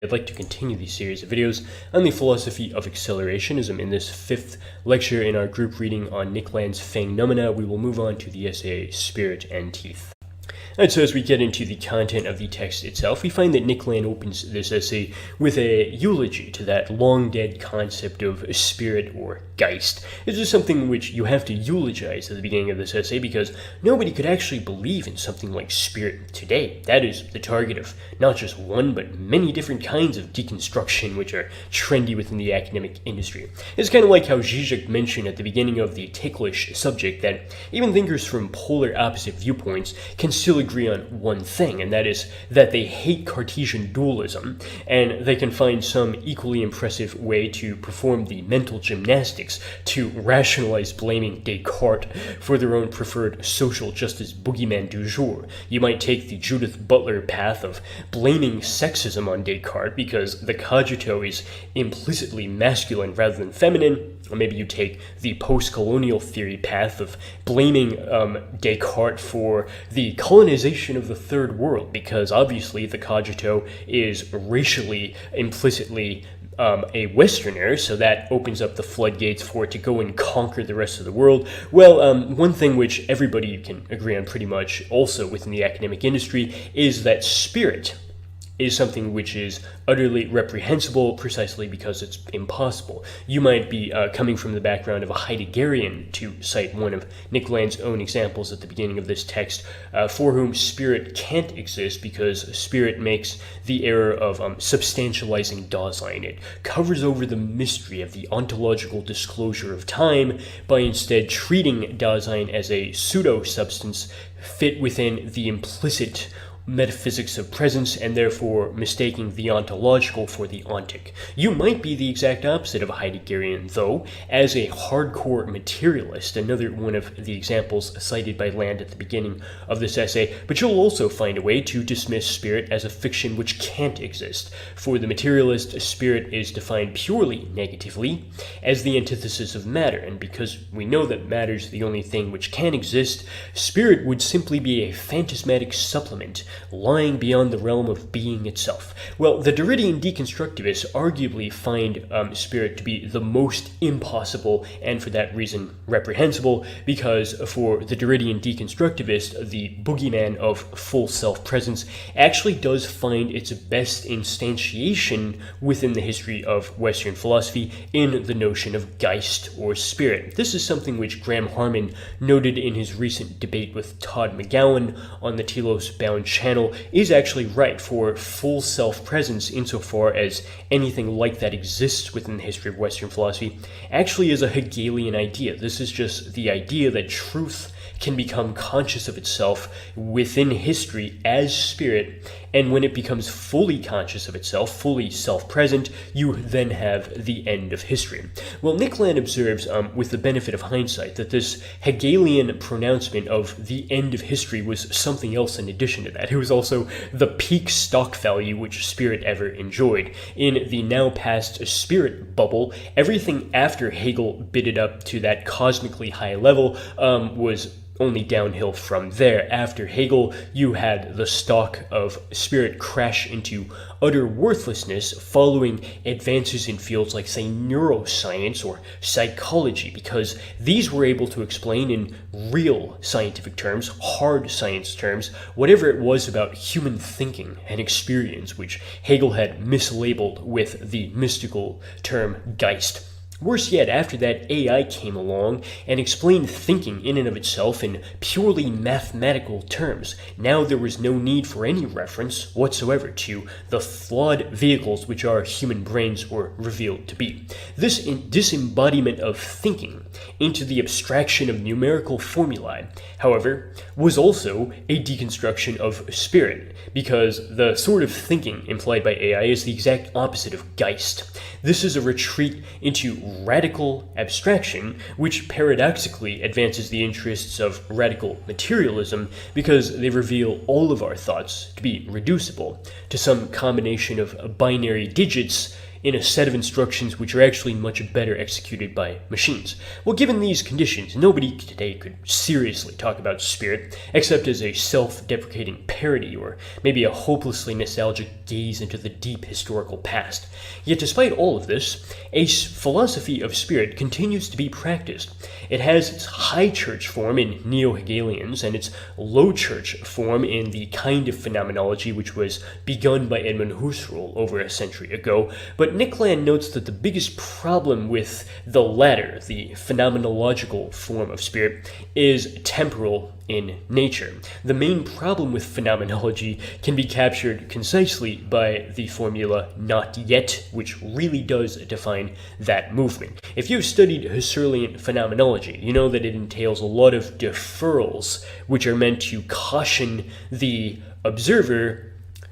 I'd like to continue the series of videos on the philosophy of accelerationism. In this fifth lecture in our group reading on Nick Land's Fanged, Noumena, we will move on to the essay Spirit and Teeth. And so as we get into the content of the text itself, we find that Nick Land opens this essay with a eulogy to that long-dead concept of spirit or Geist. This is something which you have to eulogize at the beginning of this essay because nobody could actually believe in something like spirit today. That is the target of not just one, but many different kinds of deconstruction which are trendy within the academic industry. It's kind of like how Zizek mentioned at the beginning of the ticklish subject that even thinkers from polar opposite viewpoints can still agree on one thing, and that is that they hate Cartesian dualism, and they can find some equally impressive way to perform the mental gymnastics to rationalize blaming Descartes for their own preferred social justice boogeyman du jour. You might take the Judith Butler path of blaming sexism on Descartes because the cogito is implicitly masculine rather than feminine, or maybe you take the post-colonial theory path of blaming Descartes for the colonization of the third world because obviously the cogito is racially implicitly a Westerner, so that opens up the floodgates for it to go and conquer the rest of the world. Well, one thing which everybody can agree on pretty much also within the academic industry is that spirit is something which is utterly reprehensible precisely because it's impossible. You might be coming from the background of a Heideggerian, to cite one of Nick Land's own examples at the beginning of this text, for whom spirit can't exist because spirit makes the error of substantializing Dasein. It covers over the mystery of the ontological disclosure of time by instead treating Dasein as a pseudo-substance fit within the implicit metaphysics of presence and therefore mistaking the ontological for the ontic. You might be the exact opposite of a Heideggerian, though, as a hardcore materialist, another one of the examples cited by Land at the beginning of this essay, but you'll also find a way to dismiss spirit as a fiction which can't exist. For the materialist, spirit is defined purely negatively as the antithesis of matter, and because we know that matter's the only thing which can exist, spirit would simply be a phantasmatic supplement lying beyond the realm of being itself. Well, the Derridian deconstructivists arguably find spirit to be the most impossible and for that reason reprehensible, because for the Derridian deconstructivist, the boogeyman of full self-presence actually does find its best instantiation within the history of Western philosophy in the notion of Geist or spirit. This is something which Graham Harman noted in his recent debate with Todd McGowan on the Telos Bound channel is actually right, for full self-presence, insofar as anything like that exists within the history of Western philosophy, actually is a Hegelian idea. This is just the idea that truth can become conscious of itself within history as spirit, and when it becomes fully conscious of itself, fully self-present, you then have the end of history. Well, Nick Land observes, with the benefit of hindsight, that this Hegelian pronouncement of the end of history was something else in addition to that. It was also the peak stock value which spirit ever enjoyed. In the now past spirit bubble, everything after Hegel bid it up to that cosmically high level was only downhill from there. After Hegel, you had the stock of spirit crash into utter worthlessness following advances in fields like, say, neuroscience or psychology, because these were able to explain in real scientific terms, hard science terms, whatever it was about human thinking and experience, which Hegel had mislabeled with the mystical term Geist. Worse yet, after that, AI came along and explained thinking in and of itself in purely mathematical terms. Now there was no need for any reference whatsoever to the flawed vehicles which our human brains were revealed to be. This disembodiment of thinking into the abstraction of numerical formulae, however, was also a deconstruction of spirit, because the sort of thinking implied by AI is the exact opposite of Geist. This is a retreat into radical abstraction, which paradoxically advances the interests of radical materialism because they reveal all of our thoughts to be reducible to some combination of binary digits in a set of instructions which are actually much better executed by machines. Well, given these conditions, nobody today could seriously talk about spirit except as a self-deprecating parody or maybe a hopelessly nostalgic gaze into the deep historical past. Yet despite all of this, a philosophy of spirit continues to be practiced. It has its high church form in neo-Hegelians and its low church form in the kind of phenomenology which was begun by Edmund Husserl over a century ago, but Nick Land notes that the biggest problem with the latter, the phenomenological form of spirit, is temporal in nature. The main problem with phenomenology can be captured concisely by the formula "not yet," which really does define that movement. If you've studied Husserlian phenomenology, you know that it entails a lot of deferrals, which are meant to caution the observer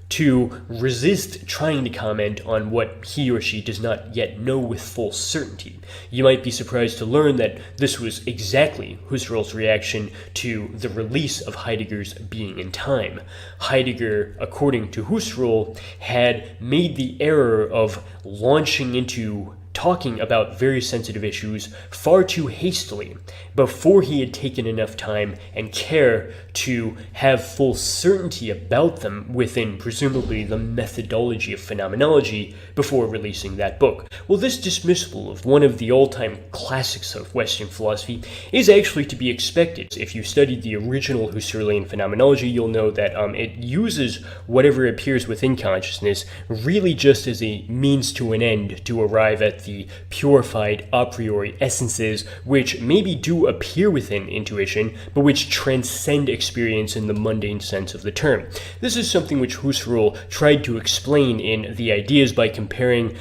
to resist trying to comment on what he or she does not yet know with full certainty. You might be surprised to learn that this was exactly Husserl's reaction to the release of Heidegger's Being in Time. Heidegger, according to Husserl, had made the error of launching into talking about very sensitive issues far too hastily before he had taken enough time and care to have full certainty about them within presumably the methodology of phenomenology before releasing that book. Well, this dismissal of one of the all-time classics of Western philosophy is actually to be expected. If you studied the original Husserlian phenomenology, you'll know that it uses whatever appears within consciousness really just as a means to an end to arrive at the purified a priori essences which maybe do appear within intuition, but which transcend experience in the mundane sense of the term. This is something which Husserl tried to explain in The Ideas by comparing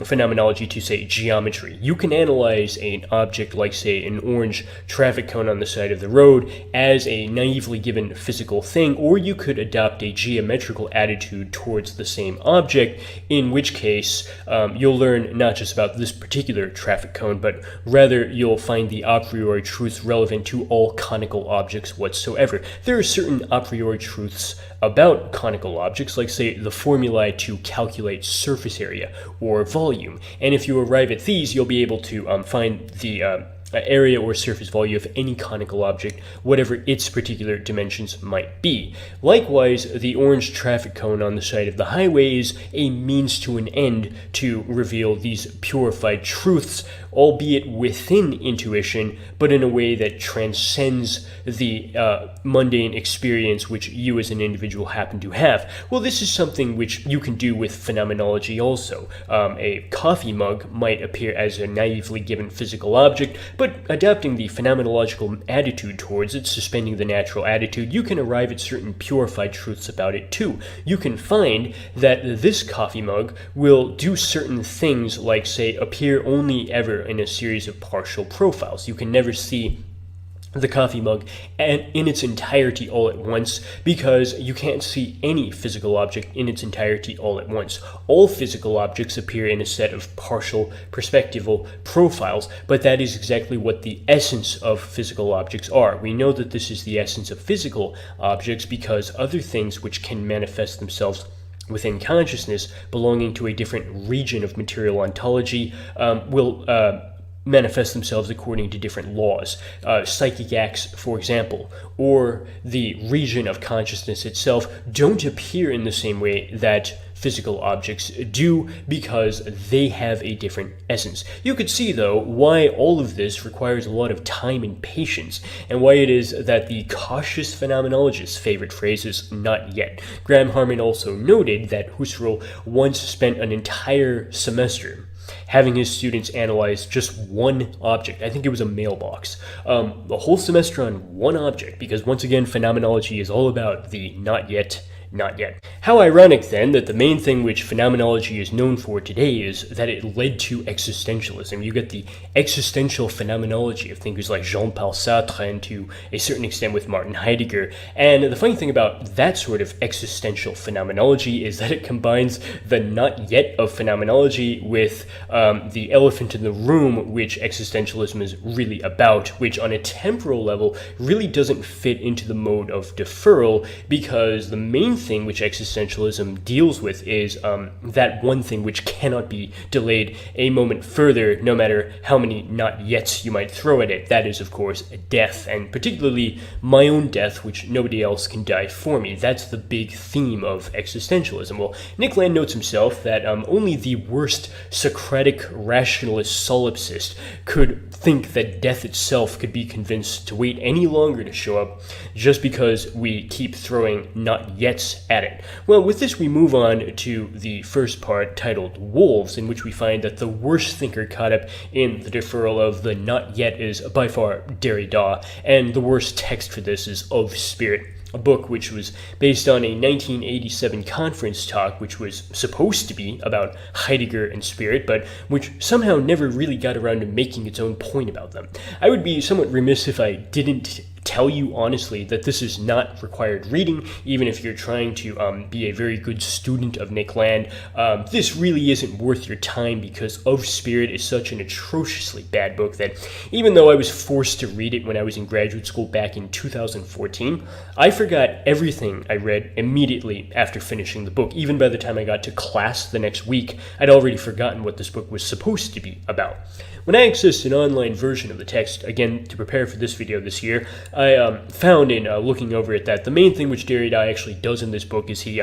phenomenology to, say, geometry. You can analyze an object like, say, an orange traffic cone on the side of the road as a naively given physical thing, or you could adopt a geometrical attitude towards the same object, in which case you'll learn not just about this particular traffic cone, but rather you'll find the a priori truths relevant to all conical objects whatsoever. There are certain a priori truths about conical objects, like, say, the formulae to calculate surface area or volume, and if you arrive at these, you'll be able to find the area or surface volume of any conical object, whatever its particular dimensions might be. Likewise, the orange traffic cone on the side of the highway is a means to an end to reveal these purified truths, albeit within intuition, but in a way that transcends the mundane experience which you as an individual happen to have. Well, this is something which you can do with phenomenology also. A coffee mug might appear as a naively given physical object, but adapting the phenomenological attitude towards it, suspending the natural attitude, you can arrive at certain purified truths about it too. You can find that this coffee mug will do certain things like, say, appear only ever in a series of partial profiles. You can never see the coffee mug in its entirety all at once, because you can't see any physical object in its entirety all at once. All physical objects appear in a set of partial perspectival profiles, but that is exactly what the essence of physical objects are. We know that this is the essence of physical objects because other things which can manifest themselves within consciousness belonging to a different region of material ontology will manifest themselves according to different laws. Psychic acts, for example, or the region of consciousness itself don't appear in the same way that physical objects do because they have a different essence. You could see, though, why all of this requires a lot of time and patience, and why it is that the cautious phenomenologist's favorite phrase is "not yet." Graham Harman also noted that Husserl once spent an entire semester having his students analyze just one object. I think it was a mailbox. A whole semester on one object, because once again, phenomenology is all about the not yet, not yet. How ironic, then, that the main thing which phenomenology is known for today is that it led to existentialism. You get the existential phenomenology of thinkers like Jean-Paul Sartre and to a certain extent with Martin Heidegger. And the funny thing about that sort of existential phenomenology is that it combines the not yet of phenomenology with the elephant in the room, which existentialism is really about, which on a temporal level really doesn't fit into the mode of deferral, because the main thing which existentialism deals with is that one thing which cannot be delayed a moment further, no matter how many not yets you might throw at it. That is, of course, death, and particularly my own death, which nobody else can die for me. That's the big theme of existentialism. Well, Nick Land notes himself that only the worst Socratic rationalist solipsist could think that death itself could be convinced to wait any longer to show up just because we keep throwing not yets at it. Well, with this we move on to the first part titled Wolves, in which we find that the worst thinker caught up in the deferral of the not yet is by far Derrida, and the worst text for this is Of Spirit, a book which was based on a 1987 conference talk which was supposed to be about Heidegger and spirit, but which somehow never really got around to making its own point about them. I would be somewhat remiss if I didn't tell you honestly that this is not required reading, even if you're trying to be a very good student of Nick Land. This really isn't worth your time because Of Spirit is such an atrociously bad book that even though I was forced to read it when I was in graduate school back in 2014, I forgot everything I read immediately after finishing the book. Even by the time I got to class the next week, I'd already forgotten what this book was supposed to be about. When I accessed an online version of the text, again, to prepare for this video this year, I found in looking over it that the main thing which Derrida actually does in this book is he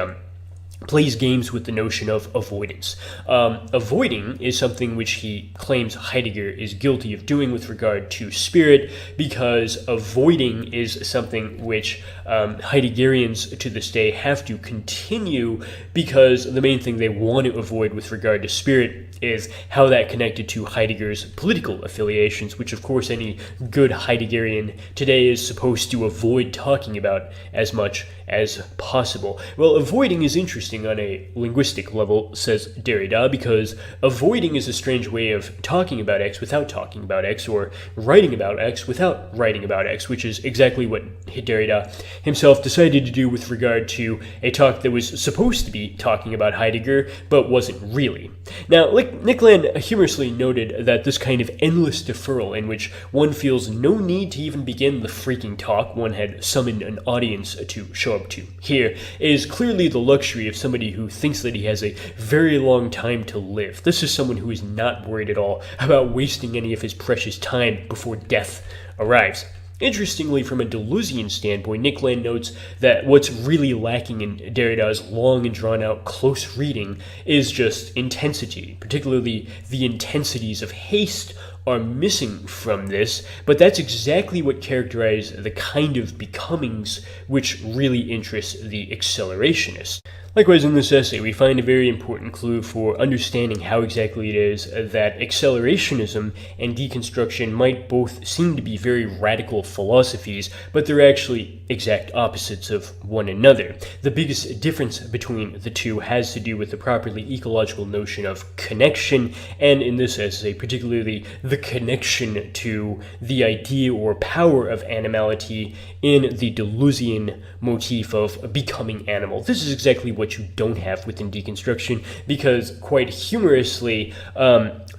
plays games with the notion of avoidance. Avoiding is something which he claims Heidegger is guilty of doing with regard to spirit, because avoiding is something which Heideggerians to this day have to continue, because the main thing they want to avoid with regard to spirit is how that connected to Heidegger's political affiliations, which of course any good Heideggerian today is supposed to avoid talking about as much as possible. Well, avoiding is interesting on a linguistic level, says Derrida, because avoiding is a strange way of talking about X without talking about X, or writing about X without writing about X, which is exactly what Derrida himself decided to do with regard to a talk that was supposed to be talking about Heidegger, but wasn't really. Now, Nick Land humorously noted that this kind of endless deferral in which one feels no need to even begin the freaking talk one had summoned an audience to show up to hear is clearly the luxury of somebody who thinks that he has a very long time to live. This is someone who is not worried at all about wasting any of his precious time before death arrives. Interestingly, from a Deleuzian standpoint, Nick Land notes that what's really lacking in Derrida's long and drawn-out close reading is just intensity. Particularly, the intensities of haste are missing from this, but that's exactly what characterizes the kind of becomings which really interests the accelerationist. Likewise, in this essay, we find a very important clue for understanding how exactly it is that accelerationism and deconstruction might both seem to be very radical philosophies, but they're actually exact opposites of one another. The biggest difference between the two has to do with the properly ecological notion of connection, and in this essay, particularly the connection to the idea or power of animality in the Deleuzian motif of becoming animal. This is exactly what you don't have within deconstruction, because quite humorously,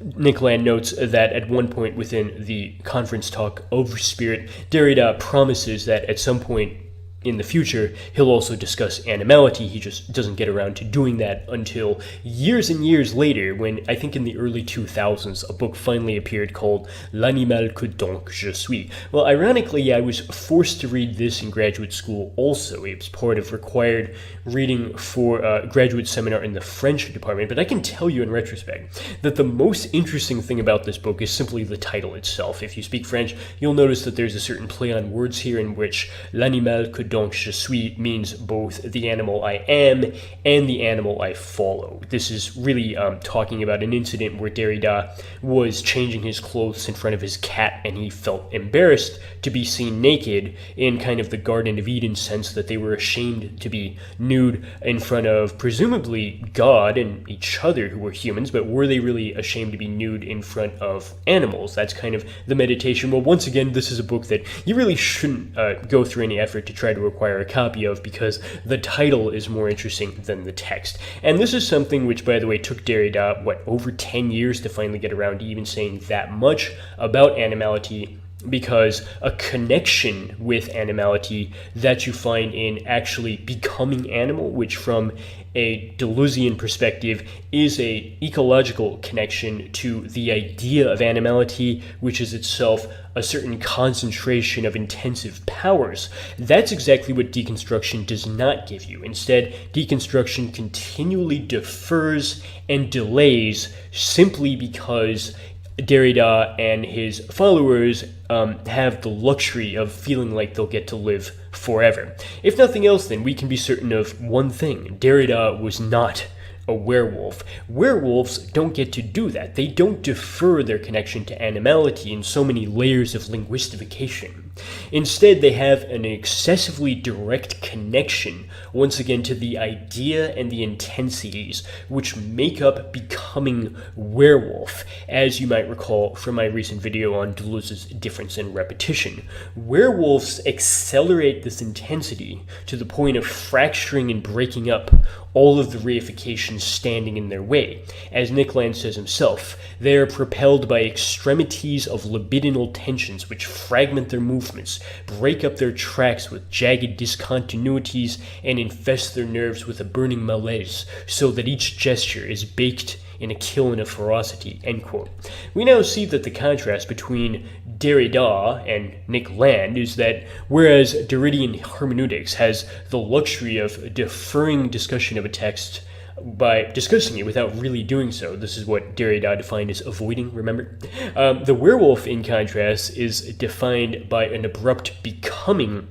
Nick Land notes that at one point within the conference talk Of Spirit, Derrida promises that at some point in the future, he'll also discuss animality. He just doesn't get around to doing that until years and years later, when I think in the early 2000s, a book finally appeared called L'animal que donc je suis. Well, ironically, I was forced to read this in graduate school also. It was part of required reading for a graduate seminar in the French department, but I can tell you in retrospect that the most interesting thing about this book is simply the title itself. If you speak French, you'll notice that there's a certain play on words here in which L'animal que donc je suis means both the animal I am and the animal I follow. This is really talking about an incident where Derrida was changing his clothes in front of his cat, and he felt embarrassed to be seen naked in kind of the Garden of Eden sense, that they were ashamed to be nude in front of presumably God and each other who were humans, but were they really ashamed to be nude in front of animals? That's kind of the meditation. Well, once again, this is a book that you really shouldn't go through any effort to try to acquire a copy of, because the title is more interesting than the text. And this is something which, by the way, took Derrida, over 10 years to finally get around to even saying that much about animality because a connection with animality that you find in actually becoming animal, which from a Deleuzian perspective is a ecological connection to the idea of animality, which is itself a certain concentration of intensive powers. That's exactly what deconstruction does not give you. Instead, deconstruction continually defers and delays simply because Derrida and his followers have the luxury of feeling like they'll get to live forever. If nothing else, then we can be certain of one thing. Derrida was not a werewolf. Werewolves don't get to do that. They don't defer their connection to animality in so many layers of linguistification. Instead, they have an excessively direct connection, once again, to the idea and the intensities which make up becoming werewolf, as you might recall from my recent video on Deleuze's difference and repetition. Werewolves accelerate this intensity to the point of fracturing and breaking up all of the reifications standing in their way. As Nick Land says himself, they are propelled by extremities of libidinal tensions which fragment their movements, break up their tracks with jagged discontinuities, and infest their nerves with a burning malaise, so that each gesture is baked in a kiln of ferocity, end quote. We now see that the contrast between Derrida and Nick Land is that whereas Derridian hermeneutics has the luxury of deferring discussion of a text by discussing it without really doing so. This is what Derrida defined as avoiding, remember? The werewolf, in contrast, is defined by an abrupt becoming,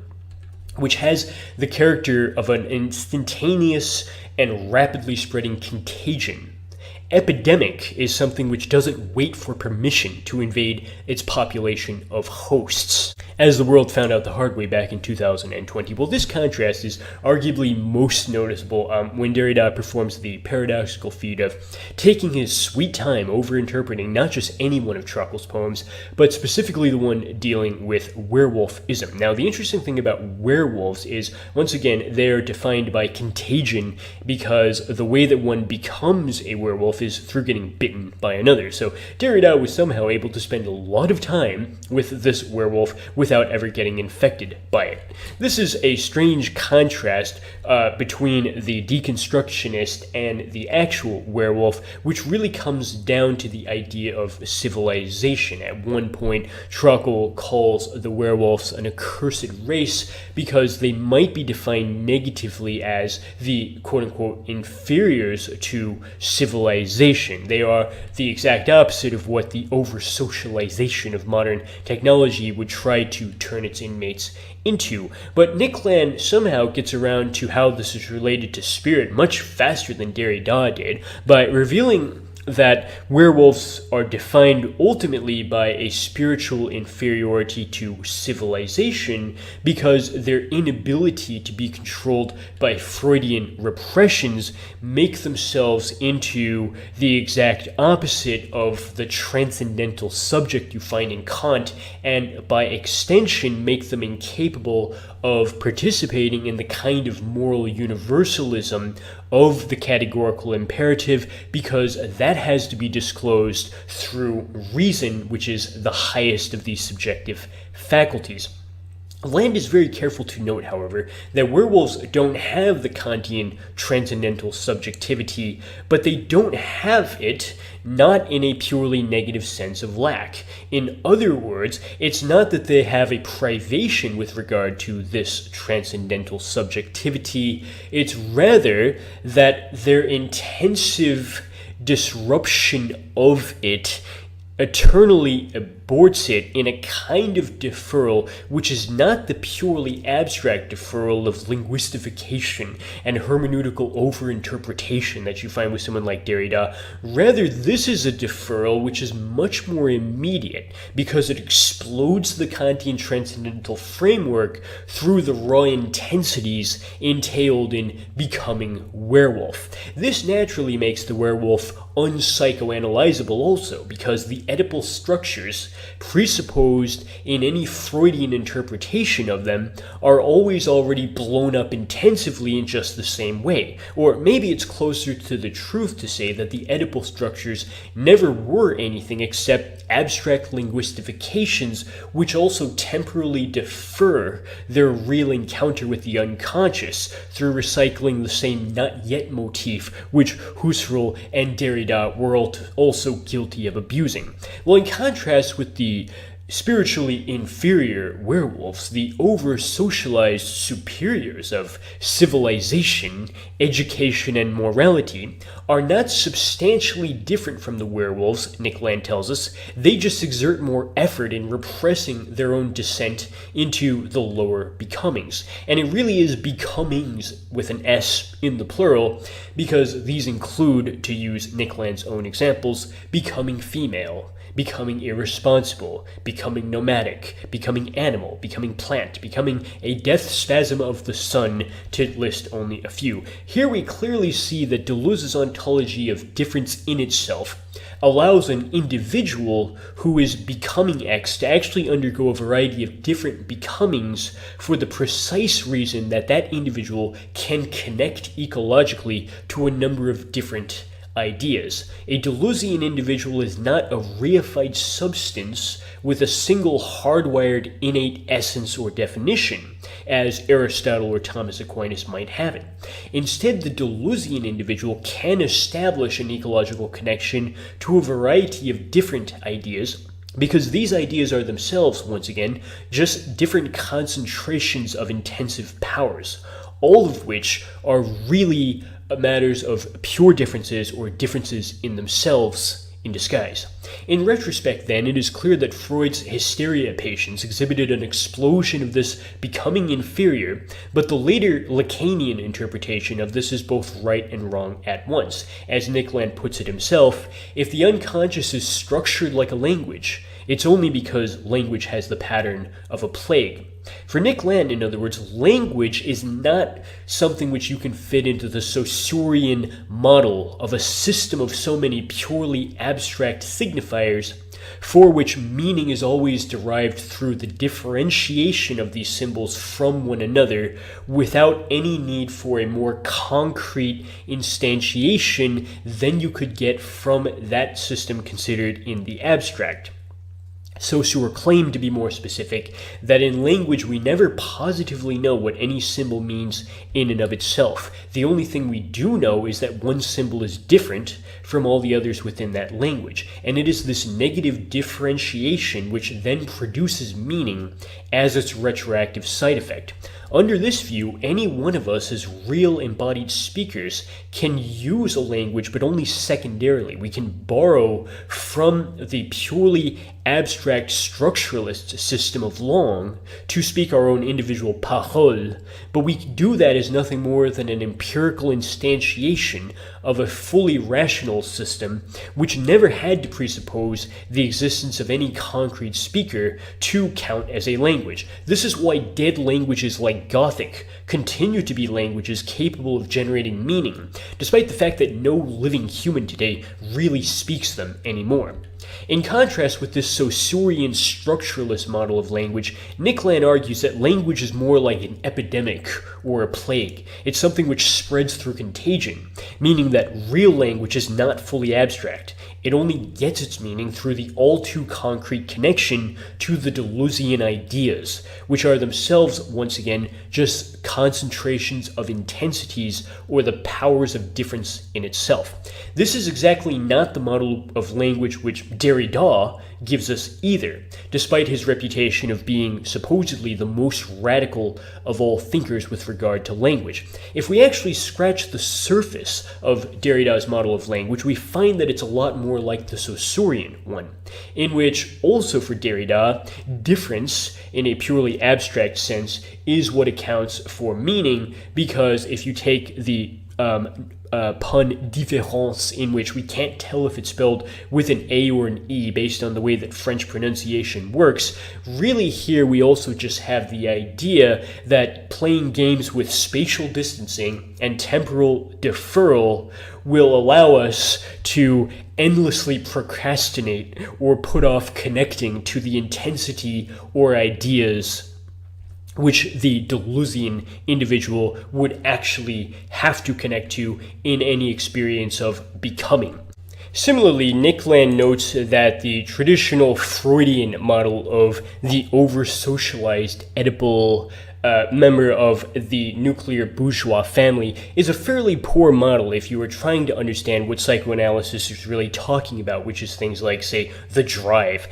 which has the character of an instantaneous and rapidly spreading contagion. Epidemic is something which doesn't wait for permission to invade its population of hosts, as the world found out the hard way back in 2020. Well, this contrast is arguably most noticeable when Derrida performs the paradoxical feat of taking his sweet time over-interpreting not just any one of Truckle's poems, but specifically the one dealing with werewolfism. Now, the interesting thing about werewolves is, once again, they're defined by contagion, because the way that one becomes a werewolf is through getting bitten by another. So Derrida was somehow able to spend a lot of time with this werewolf without ever getting infected by it. This is a strange contrast between the deconstructionist and the actual werewolf, which really comes down to the idea of civilization. At one point, Truckle calls the werewolves an accursed race because they might be defined negatively as the quote-unquote inferiors to civilization. They are the exact opposite of what the over-socialization of modern technology would try to turn its inmates into. But Nick Land somehow gets around to how this is related to spirit much faster than Derrida did by revealing that werewolves are defined ultimately by a spiritual inferiority to civilization because their inability to be controlled by Freudian repressions make themselves into the exact opposite of the transcendental subject you find in Kant, and by extension make them incapable of participating in the kind of moral universalism of the categorical imperative, because that has to be disclosed through reason, which is the highest of these subjective faculties. Land is very careful to note, however, that werewolves don't have the Kantian transcendental subjectivity, but they don't have it not in a purely negative sense of lack. In other words, it's not that they have a privation with regard to this transcendental subjectivity, it's rather that their intensive disruption of it eternally aborts it in a kind of deferral which is not the purely abstract deferral of linguistification and hermeneutical overinterpretation that you find with someone like Derrida. Rather, this is a deferral which is much more immediate because it explodes the Kantian transcendental framework through the raw intensities entailed in becoming werewolf. This naturally makes the werewolf unpsychoanalyzable also, because the Oedipal structures presupposed in any Freudian interpretation of them are always already blown up intensively in just the same way. Or maybe it's closer to the truth to say that the Oedipal structures never were anything except abstract linguistifications which also temporarily defer their real encounter with the unconscious through recycling the same not yet motif which Husserl and Derrida were also guilty of abusing. Well, in contrast with the spiritually inferior werewolves, the over-socialized superiors of civilization, education, and morality are not substantially different from the werewolves, Nick Land tells us. They just exert more effort in repressing their own descent into the lower becomings. And it really is becomings with an S in the plural, because these include, to use Nick Land's own examples, becoming female, becoming irresponsible, becoming nomadic, becoming animal, becoming plant, becoming a death spasm of the sun, to list only a few. Here we clearly see that Deleuze's ontology of difference in itself allows an individual who is becoming X to actually undergo a variety of different becomings for the precise reason that that individual can connect ecologically to a number of different ideas. A Deleuzean individual is not a reified substance with a single hardwired innate essence or definition, as Aristotle or Thomas Aquinas might have it. Instead, the Deleuzean individual can establish an ecological connection to a variety of different ideas, because these ideas are themselves, once again, just different concentrations of intensive powers, all of which are really matters of pure differences or differences in themselves in disguise. In retrospect, then, it is clear that Freud's hysteria patients exhibited an explosion of this becoming inferior, but the later Lacanian interpretation of this is both right and wrong at once. As Nick Land puts it himself, if the unconscious is structured like a language, it's only because language has the pattern of a plague. For Nick Land, in other words, language is not something which you can fit into the Saussurean model of a system of so many purely abstract signifiers, for which meaning is always derived through the differentiation of these symbols from one another without any need for a more concrete instantiation than you could get from that system considered in the abstract. Saussure claimed, to be more specific, that in language we never positively know what any symbol means in and of itself. The only thing we do know is that one symbol is different from all the others within that language, and it is this negative differentiation which then produces meaning as its retroactive side effect. Under this view, any one of us as real embodied speakers can use a language, but only secondarily. We can borrow from the purely abstract structuralist system of langue to speak our own individual parole, but we do that as nothing more than an empirical instantiation of a fully rational system which never had to presuppose the existence of any concrete speaker to count as a language. This is why dead languages like Gothic continue to be languages capable of generating meaning, despite the fact that no living human today really speaks them anymore. In contrast with this Saussurean structuralist model of language, Nick Land argues that language is more like an epidemic or a plague. It's something which spreads through contagion, meaning that real language is not fully abstract. It only gets its meaning through the all-too-concrete connection to the Deleuzean ideas, which are themselves, once again, just concentrations of intensities or the powers of difference in itself. This is exactly not the model of language which Derrida gives us either, despite his reputation of being supposedly the most radical of all thinkers with regard to language. If we actually scratch the surface of Derrida's model of language, we find that it's a lot more like the Saussurean one, in which, also for Derrida, difference in a purely abstract sense is what accounts for meaning, because if you take the pun différence, in which we can't tell if it's spelled with an A or an E based on the way that French pronunciation works. Really here we also just have the idea that playing games with spatial distancing and temporal deferral will allow us to endlessly procrastinate or put off connecting to the intensity or ideas which the Deleuzian individual would actually have to connect to in any experience of becoming. Similarly, Nick Land notes that the traditional Freudian model of the over-socialized Oedipal member of the nuclear bourgeois family is a fairly poor model if you were trying to understand what psychoanalysis is really talking about, which is things like, say, the drive.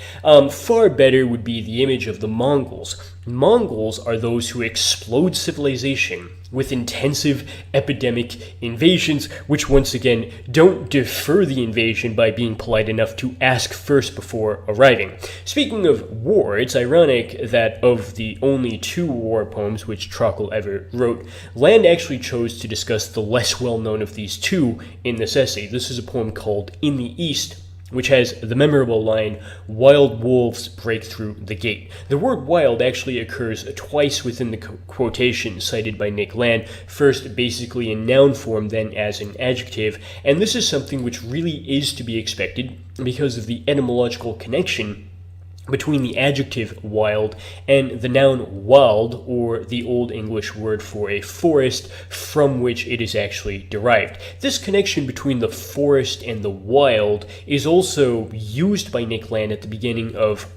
Far better would be the image of the Mongols. Mongols are those who explode civilization with intensive epidemic invasions, which once again don't defer the invasion by being polite enough to ask first before arriving. Speaking of war, it's ironic that of the only 2 war poems which Trockle ever wrote, Land actually chose to discuss the less well-known of these 2 in this essay. This is a poem called In the East, which has the memorable line, "Wild wolves break through the gate." The word wild actually occurs twice within the quotation cited by Nick Land, first basically in noun form, then as an adjective, and this is something which really is to be expected because of the etymological connection between the adjective wild and the noun wild, or the Old English word for a forest from which it is actually derived. This connection between the forest and the wild is also used by Nick Land at the beginning of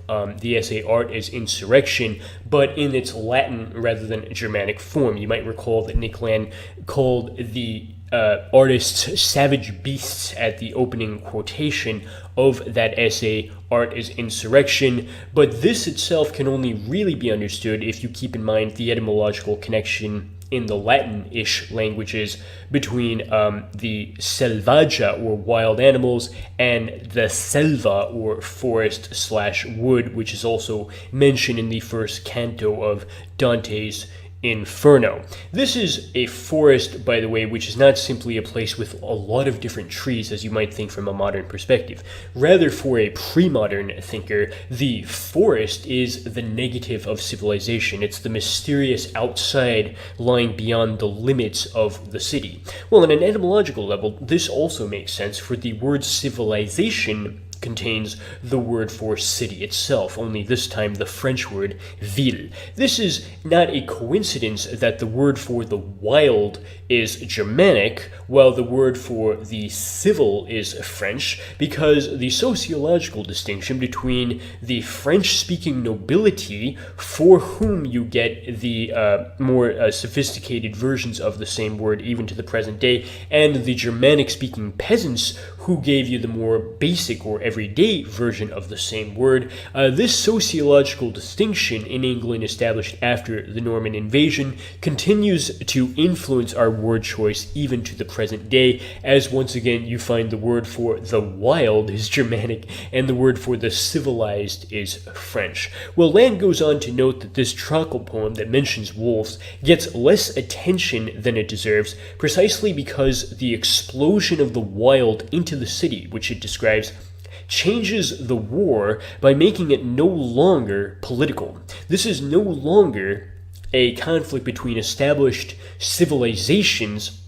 the essay Art as Insurrection, but in its Latin rather than Germanic form. You might recall that Nick Land called the artists savage beasts at the opening quotation of that essay, Art as Insurrection, but this itself can only really be understood if you keep in mind the etymological connection in the Latin-ish languages between the selvaggia, or wild animals, and the selva, or forest/wood, which is also mentioned in the first canto of Dante's Inferno. This is a forest, by the way, which is not simply a place with a lot of different trees, as you might think from a modern perspective. Rather, for a pre-modern thinker, the forest is the negative of civilization. It's the mysterious outside lying beyond the limits of the city. Well, on an etymological level, this also makes sense, for the word civilization contains the word for city itself, only this time the French word ville. This is not a coincidence that the word for the wild is Germanic, while the word for the civil is French, because the sociological distinction between the French-speaking nobility, for whom you get the more sophisticated versions of the same word even to the present day, and the Germanic-speaking peasants, who gave you the more basic or everyday version of the same word. This sociological distinction in England, established after the Norman invasion, continues to influence our word choice even to the present day, as once again you find the word for the wild is Germanic and the word for the civilized is French. Well, Land goes on to note that this Trockle poem that mentions wolves gets less attention than it deserves, precisely because the explosion of the wild into the city, which it describes, changes the war by making it no longer political. This is no longer a conflict between established civilizations,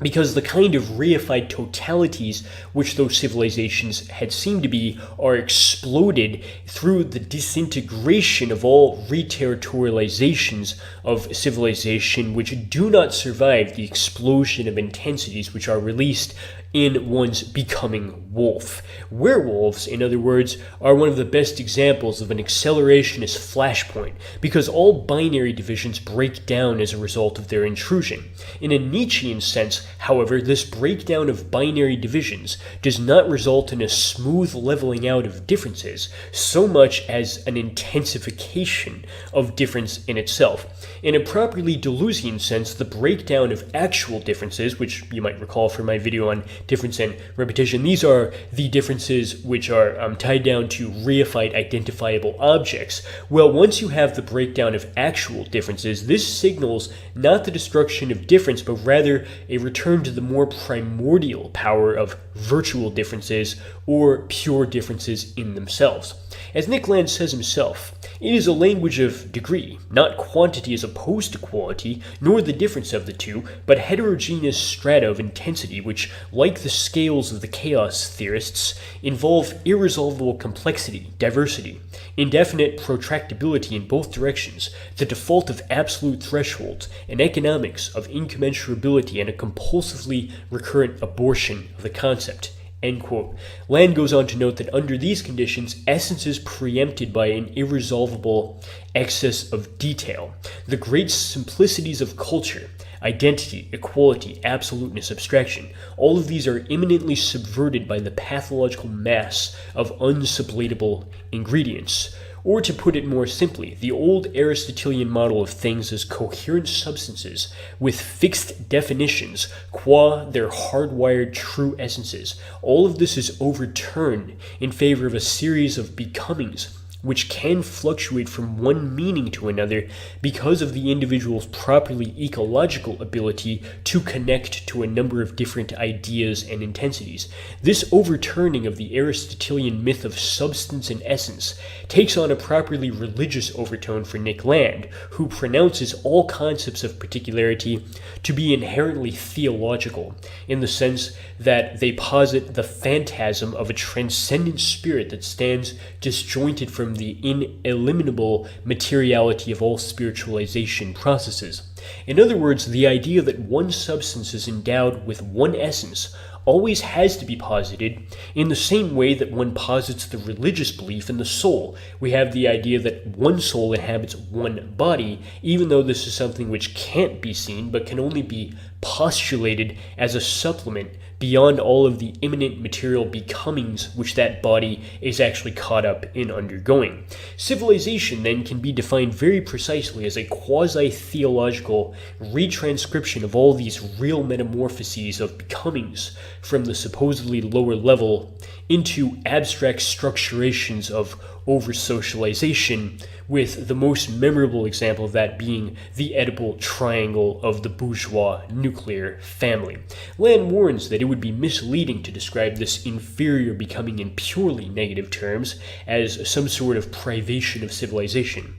because the kind of reified totalities which those civilizations had seemed to be are exploded through the disintegration of all reterritorializations of civilization, which do not survive the explosion of intensities which are released in one's becoming wolf. Werewolves, in other words, are one of the best examples of an accelerationist flashpoint, because all binary divisions break down as a result of their intrusion. In a Nietzschean sense, however, this breakdown of binary divisions does not result in a smooth leveling out of differences, so much as an intensification of difference in itself. In a properly Deleuzian sense, the breakdown of actual differences, which you might recall from my video on difference and repetition. These are the differences which are tied down to reified identifiable objects. Well, once you have the breakdown of actual differences, this signals not the destruction of difference, but rather a return to the more primordial power of virtual differences or pure differences in themselves. As Nick Land says himself, it is a language of degree, not quantity as opposed to quality, nor the difference of the two, but heterogeneous strata of intensity which, like the scales of the chaos theorists, involve irresolvable complexity, diversity, indefinite protractability in both directions, the default of absolute thresholds, an economics of incommensurability, and a compulsively recurrent abortion of the concept. End quote. Land goes on to note that under these conditions, essence is preempted by an irresolvable excess of detail. The great simplicities of culture, identity, equality, absoluteness, abstraction, all of these are imminently subverted by the pathological mass of unsublatable ingredients. Or to put it more simply, the old Aristotelian model of things as coherent substances with fixed definitions qua their hardwired true essences. All of this is overturned in favor of a series of becomings which can fluctuate from one meaning to another because of the individual's properly ecological ability to connect to a number of different ideas and intensities. This overturning of the Aristotelian myth of substance and essence takes on a properly religious overtone for Nick Land, who pronounces all concepts of particularity to be inherently theological, in the sense that they posit the phantasm of a transcendent spirit that stands disjointed from the ineliminable materiality of all spiritualization processes. In other words, the idea that one substance is endowed with one essence always has to be posited in the same way that one posits the religious belief in the soul. We have the idea that one soul inhabits one body, even though this is something which can't be seen but can only be postulated as a supplement beyond all of the imminent material becomings which that body is actually caught up in undergoing. Civilization then can be defined very precisely as a quasi-theological retranscription of all these real metamorphoses of becomings from the supposedly lower level into abstract structurations of over-socialization, with the most memorable example of that being the Oedipal triangle of the bourgeois nuclear family. Land warns that it would be misleading to describe this inferior becoming in purely negative terms as some sort of privation of civilization.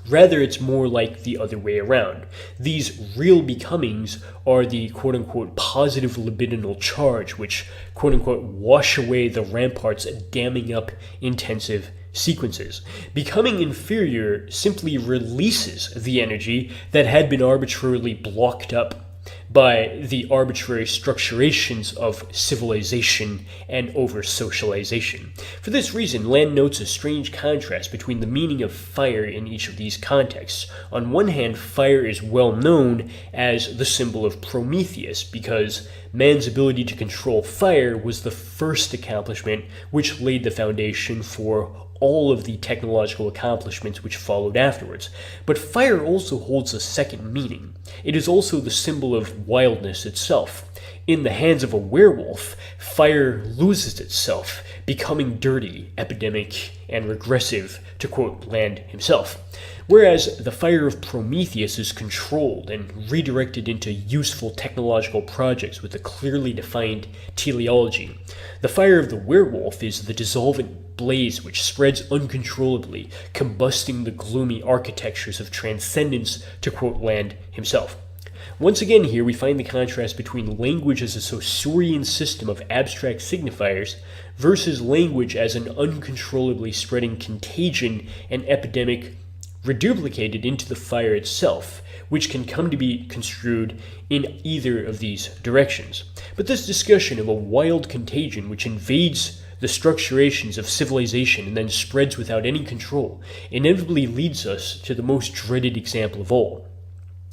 Rather, it's more like the other way around. These real becomings are the quote-unquote positive libidinal charge, which quote-unquote wash away the ramparts damming up intensive sequences. Becoming inferior simply releases the energy that had been arbitrarily blocked up by the arbitrary structurations of civilization and over-socialization. For this reason, Land notes a strange contrast between the meaning of fire in each of these contexts. On one hand, fire is well known as the symbol of Prometheus, because man's ability to control fire was the first accomplishment which laid the foundation for all of the technological accomplishments which followed afterwards. But fire also holds a second meaning. It is also the symbol of wildness itself. In the hands of a werewolf, fire loses itself, becoming dirty, epidemic, and regressive, to quote Land himself. Whereas the fire of Prometheus is controlled and redirected into useful technological projects with a clearly defined teleology. The fire of the werewolf is the dissolvent blaze which spreads uncontrollably, combusting the gloomy architectures of transcendence, to quote Land himself. Once again here we find the contrast between language as a Saussurean system of abstract signifiers versus language as an uncontrollably spreading contagion and epidemic reduplicated into the fire itself, which can come to be construed in either of these directions. But this discussion of a wild contagion which invades the structurations of civilization and then spreads without any control inevitably leads us to the most dreaded example of all,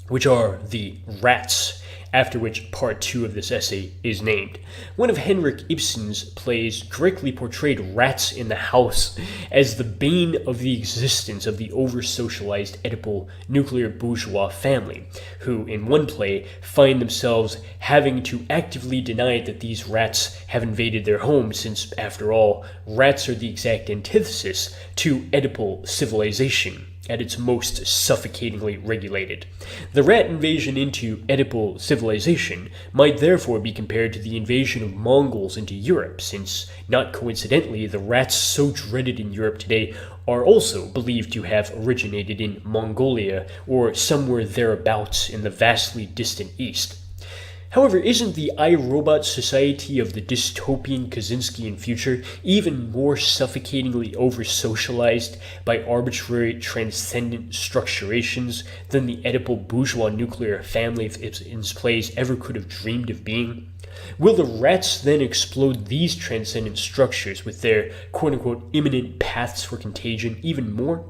which are the rats, after which part 2 of this essay is named. One of Henrik Ibsen's plays correctly portrayed rats in the house as the bane of the existence of the over-socialized Oedipal nuclear bourgeois family, who, in one play, find themselves having to actively deny that these rats have invaded their home, since, after all, rats are the exact antithesis to Oedipal civilization at its most suffocatingly regulated. The rat invasion into Oedipal civilization might therefore be compared to the invasion of Mongols into Europe, since, not coincidentally, the rats so dreaded in Europe today are also believed to have originated in Mongolia or somewhere thereabouts in the vastly distant East. However, isn't the iRobot society of the dystopian Kaczynskian future even more suffocatingly over-socialized by arbitrary transcendent structurations than the Oedipal bourgeois nuclear family of Ibsen's plays ever could have dreamed of being? Will the rats then explode these transcendent structures with their quote-unquote imminent paths for contagion even more?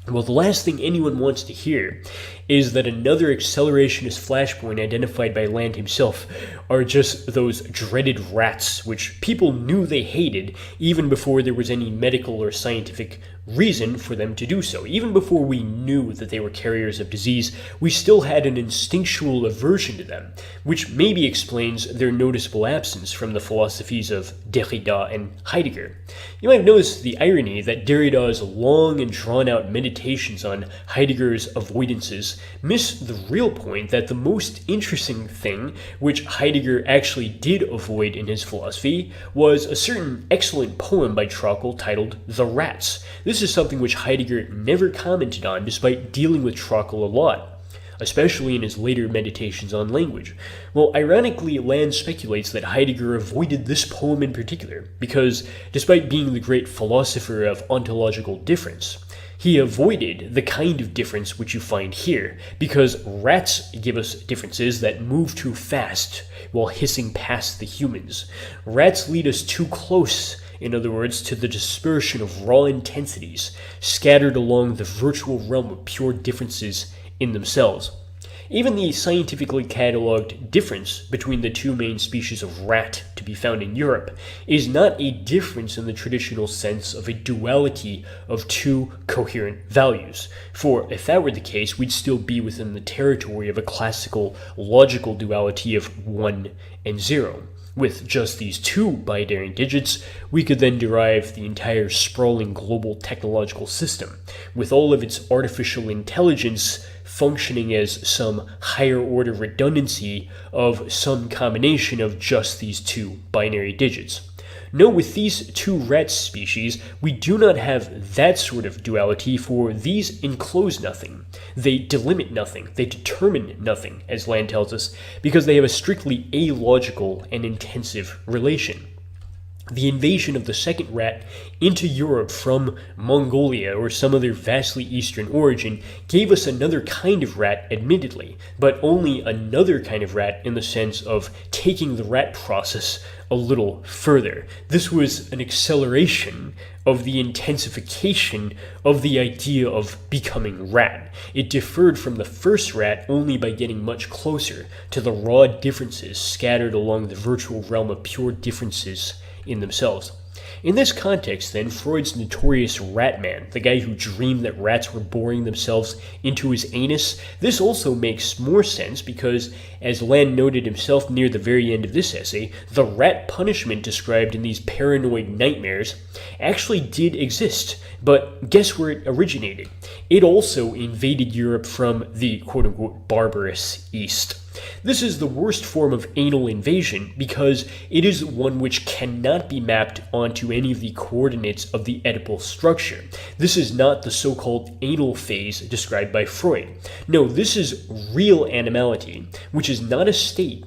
Well, the last thing anyone wants to hear is that another accelerationist flashpoint identified by Land himself are just those dreaded rats, which people knew they hated even before there was any medical or scientific reason for them to do so. Even before we knew that they were carriers of disease, we still had an instinctual aversion to them, which maybe explains their noticeable absence from the philosophies of Derrida and Heidegger. You might have noticed the irony that Derrida's long and drawn-out meditations on Heidegger's avoidances miss the real point that the most interesting thing which Heidegger actually did avoid in his philosophy was a certain excellent poem by Trockel titled The Rats. This is something which Heidegger never commented on despite dealing with Trockel a lot, especially in his later meditations on language. Well, ironically, Land speculates that Heidegger avoided this poem in particular, because despite being the great philosopher of ontological difference, he avoided the kind of difference which you find here, because rats give us differences that move too fast while hissing past the humans. Rats lead us too close, in other words, to the dispersion of raw intensities scattered along the virtual realm of pure differences in themselves. Even the scientifically catalogued difference between the two main species of rat to be found in Europe is not a difference in the traditional sense of a duality of two coherent values. For if that were the case, we'd still be within the territory of a classical logical duality of 1 and 0. With just these two binary digits, we could then derive the entire sprawling global technological system, with all of its artificial intelligence functioning as some higher order redundancy of some combination of just these two binary digits. No, with these two rat species, we do not have that sort of duality, for these enclose nothing. They delimit nothing. They determine nothing, as Land tells us, because they have a strictly alogical and intensive relation. The invasion of the second rat into Europe from Mongolia or some other vastly eastern origin gave us another kind of rat, admittedly, but only another kind of rat in the sense of taking the rat process a little further. This was an acceleration of the intensification of the idea of becoming rat. It differed from the first rat only by getting much closer to the raw differences scattered along the virtual realm of pure differences in themselves. In this context, then, Freud's notorious rat man, the guy who dreamed that rats were boring themselves into his anus, this also makes more sense because, as Land noted himself near the very end of this essay, the rat punishment described in these paranoid nightmares actually did exist. But guess where it originated? It also invaded Europe from the quote-unquote barbarous East. This is the worst form of anal invasion because it is one which cannot be mapped onto any of the coordinates of the Oedipal structure. This is not the so-called anal phase described by Freud. No, this is real animality, which is not a state,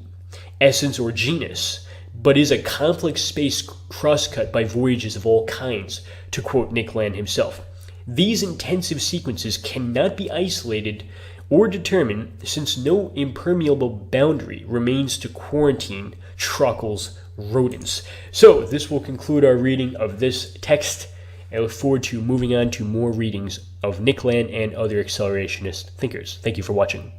essence, or genus, but is a complex space cross-cut by voyages of all kinds, to quote Nick Land himself. These intensive sequences cannot be isolated or determined, since no impermeable boundary remains to quarantine Trockel's rodents. So this will conclude our reading of this text. I look forward to moving on to more readings of Nick Land and other accelerationist thinkers. Thank you for watching.